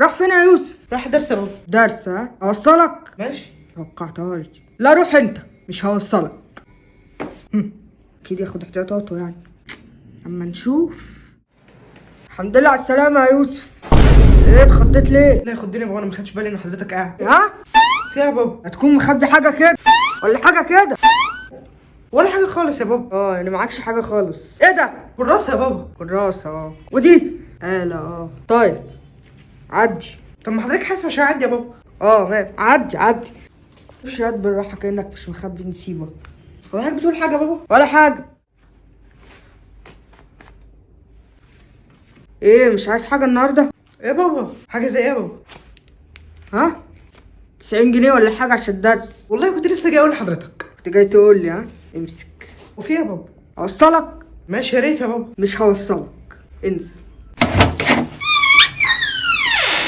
راح فين يا يوسف؟ راح درس يا بابا. درس؟ ها اوصلك؟ ماشي. توقعتهاش دي. لا روح انت، مش هوصلك. اكيد ياخد احتياطاته يعني. اما نشوف. الحمد لله على السلامة يا يوسف. ايه اتخضيت ليه؟ لا ياخدني يا بابا، انا ما خدتش بالي ان حضرتك قاعد. ها؟ فيها يا بابا؟ هتكون مخبي حاجة كده ولا حاجة كده؟ ولا حاجه خالص يا بابا. يعني معكش حاجة خالص. ايه ده؟ كراسه يا بابا. كراسة ودي آلة طيب عدي. طب ما حضرتك حاسس مش هعدي يا بابا؟ عدي. مش هات بالراحة كأنك مش مخبي نسيبه. هو حضرتك بتقول حاجه يا بابا؟ ولا حاجة. ايه مش عايز حاجة النهاردة؟ ايه يا بابا؟ حاجه زي ايه يا بابا؟ ها؟ 90 جنيه ولا حاجة عشان الدرس. والله كنت لسه جاي اقول لحضرتك. كنت جاي تقول لي. ها امسك. وفي يا بابا؟ اوصلك؟ ماشي يا ريت يا بابا. مش هوصلك، انزل.